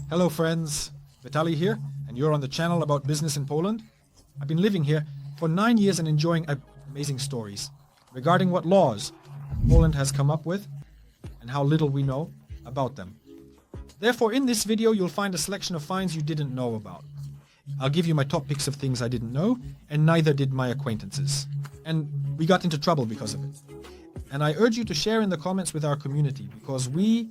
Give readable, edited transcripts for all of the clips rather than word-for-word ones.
Hello friends, Vitaly here, and you're on the channel about business in Poland. I've been living here for 9 years and enjoying amazing stories regarding what laws Poland has come up with and how little we know about them. Therefore, in this video, you'll find a selection of fines you didn't know about. I'll give you my top picks of things I didn't know, and neither did my acquaintances. And we got into trouble because of it. And I urge you to share in the comments with our community, because we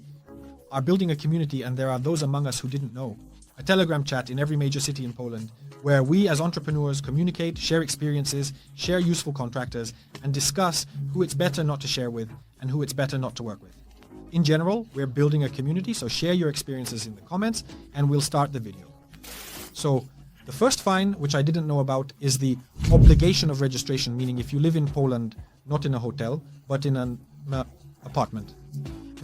are building a community and there are those among us who didn't know. A Telegram chat in every major city in Poland, where we as entrepreneurs communicate, share experiences, share useful contractors, and discuss who it's better not to share with and who it's better not to work with. In general, we're building a community, so share your experiences in the comments and we'll start the video. So, the first fine, which I didn't know about, is the obligation of registration, meaning if you live in Poland, not in a hotel, but in an apartment.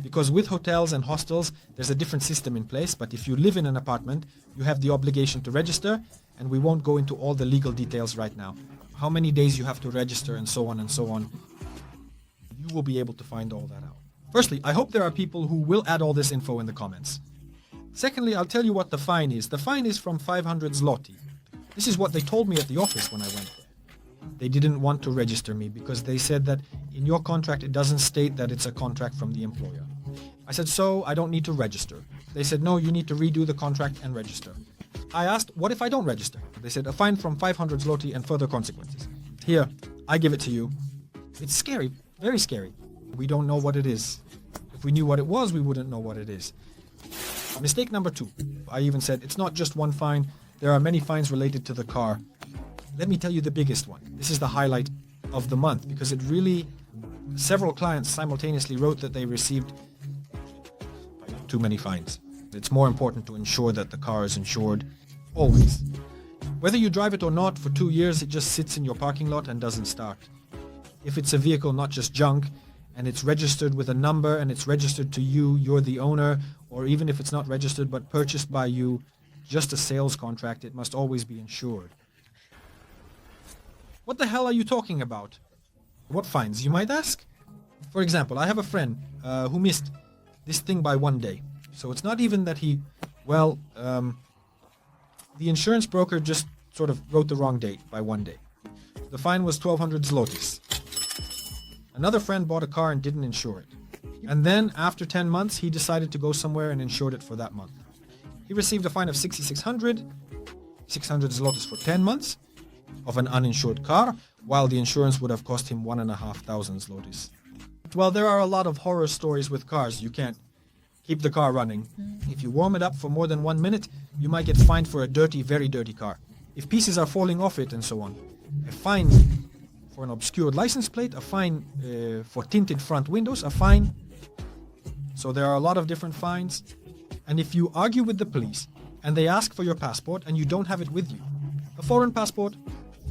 Because with hotels and hostels, there's a different system in place, but if you live in an apartment, you have the obligation to register, and we won't go into all the legal details right now. How many days you have to register and so on and so on. You will be able to find all that out. Firstly, I hope there are people who will add all this info in the comments. Secondly, I'll tell you what the fine is. The fine is from 500 zloty. This is what they told me at the office when I went there. They didn't want to register me because they said that in your contract it doesn't state that it's a contract from the employer. I said, so I don't need to register. They said, no, you need to redo the contract and register. I asked, what if I don't register? They said, a fine from 500 zloty and further consequences. Here, I give it to you. It's scary, very scary. We don't know what it is. If we knew what it was, we wouldn't know what it is. Mistake number 2. I even said, it's not just one fine. There are many fines related to the car. Let me tell you the biggest one. This is the highlight of the month because it really, several clients simultaneously wrote that they received too many fines. It's more important to ensure that the car is insured always. Whether you drive it or not, for 2 years it just sits in your parking lot and doesn't start. If it's a vehicle, not just junk, and it's registered with a number and it's registered to you, you're the owner, or even if it's not registered but purchased by you, just a sales contract, it must always be insured. What the hell are you talking about? What fines, you might ask? For example, I have a friend who missed this thing by 1 day. So it's not even that he, the insurance broker just sort of wrote the wrong date by 1 day. The fine was 1,200 zlotys. Another friend bought a car and didn't insure it. And then, after 10 months, he decided to go somewhere and insured it for that month. He received a fine of 6,600 zlotys for 10 months of an uninsured car, while the insurance would have cost him 1,500 zlotys. Well, there are a lot of horror stories with cars. You can't keep the car running. If you warm it up for more than 1 minute, you might get fined for a dirty, very dirty car. If pieces are falling off it and so on. A fine for an obscured license plate, a fine for tinted front windows, a fine. So there are a lot of different fines. And if you argue with the police and they ask for your passport and you don't have it with you, a foreign passport,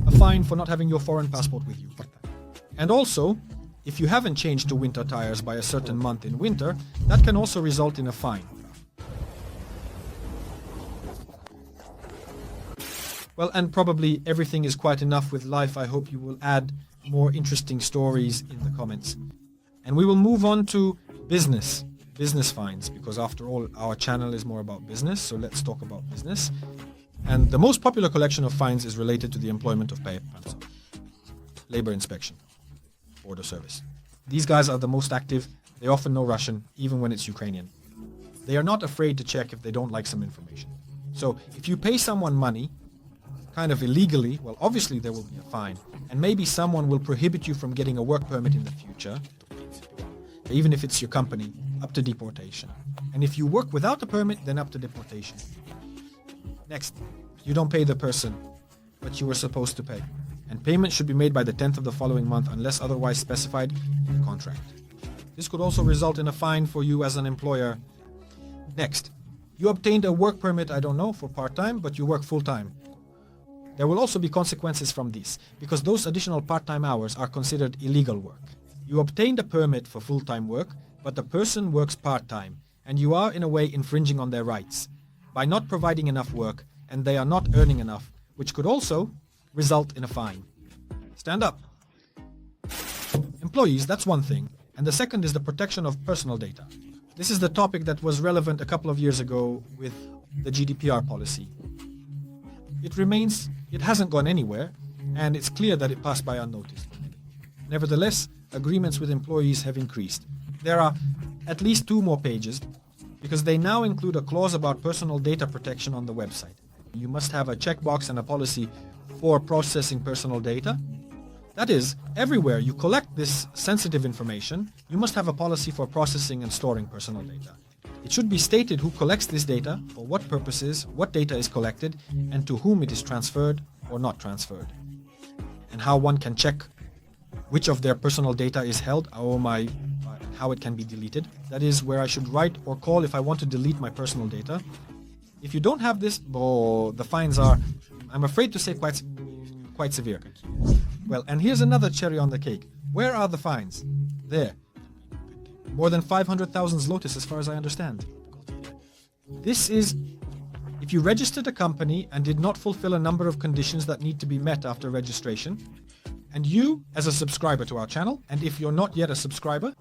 a fine for not having your foreign passport with you. And also, if you haven't changed to winter tires by a certain month in winter, that can also result in a fine. Well, and probably everything is quite enough with life. I hope you will add more interesting stories in the comments. And we will move on to business fines, because after all, our channel is more about business, so let's talk about business. And the most popular collection of fines is related to the employment of państwo, labor inspection, border service. These guys are the most active. They often know Russian, even when it's Ukrainian. They are not afraid to check if they don't like some information. So if you pay someone money, kind of illegally, well, obviously there will be a fine. And maybe someone will prohibit you from getting a work permit in the future, even if it's your company, up to deportation. And if you work without a permit, then up to deportation. Next, you don't pay the person, but you were supposed to pay. And payment should be made by the 10th of the following month unless otherwise specified in the contract. This could also result in a fine for you as an employer. Next, you obtained a work permit, I don't know, for part-time, but you work full-time. There will also be consequences from this, because those additional part-time hours are considered illegal work. You obtained a permit for full-time work, but the person works part-time, and you are in a way infringing on their rights by not providing enough work, and they are not earning enough, which could also result in a fine. Stand up. Employees, that's one thing, and the second is the protection of personal data. This is the topic that was relevant a couple of years ago with the GDPR policy. It hasn't gone anywhere, and it's clear that it passed by unnoticed. Nevertheless, agreements with employees have increased. There are at least 2 more pages, because they now include a clause about personal data protection on the website. You must have a checkbox and a policy for processing personal data. That is, everywhere you collect this sensitive information, you must have a policy for processing and storing personal data. It should be stated who collects this data, for what purposes, what data is collected, and to whom it is transferred or not transferred. And how one can check which of their personal data is held, how it can be deleted. That is where I should write or call if I want to delete my personal data. If you don't have this, the fines are, I'm afraid to say, quite severe. Well, and here's another cherry on the cake. Where are the fines? There. More than 500,000 zlotys as far as I understand. This is if you registered a company and did not fulfill a number of conditions that need to be met after registration, and you, as a subscriber to our channel, and if you're not yet a subscriber,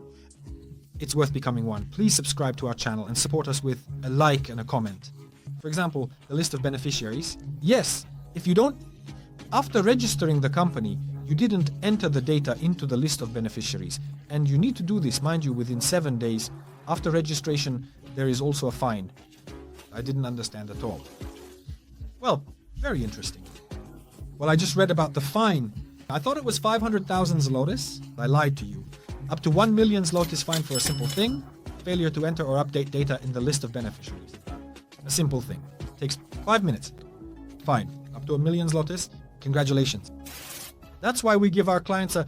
it's worth becoming one. Please subscribe to our channel and support us with a like and a comment. For example, the list of beneficiaries. Yes, if you don't, after registering the company, you didn't enter the data into the list of beneficiaries, and you need to do this, mind you, within 7 days. After registration, there is also a fine. I didn't understand at all. Well, very interesting. Well, I just read about the fine. I thought it was 500,000 zlotys. I lied to you. Up to 1 million zlotys fine for a simple thing, failure to enter or update data in the list of beneficiaries. A simple thing. Takes 5 minutes. Fine. Up to 1 million zlotys. Congratulations. That's why we give our clients a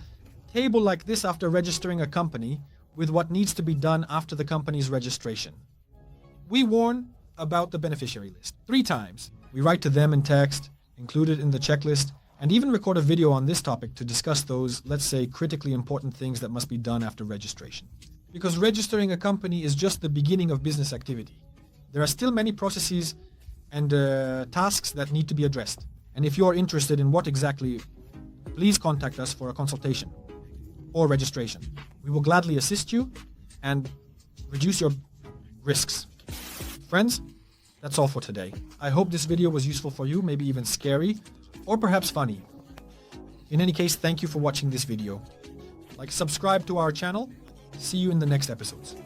table like this after registering a company with what needs to be done after the company's registration. We warn about the beneficiary list 3 times. We write to them in text, include it in the checklist, and even record a video on this topic to discuss those, let's say, critically important things that must be done after registration. Because registering a company is just the beginning of business activity. There are still many processes and tasks that need to be addressed. And if you're interested in what exactly, please contact us for a consultation or registration. We will gladly assist you and reduce your risks. Friends, that's all for today. I hope this video was useful for you, maybe even scary, or perhaps funny. In any case, thank you for watching this video. Subscribe to our channel. See you in the next episodes.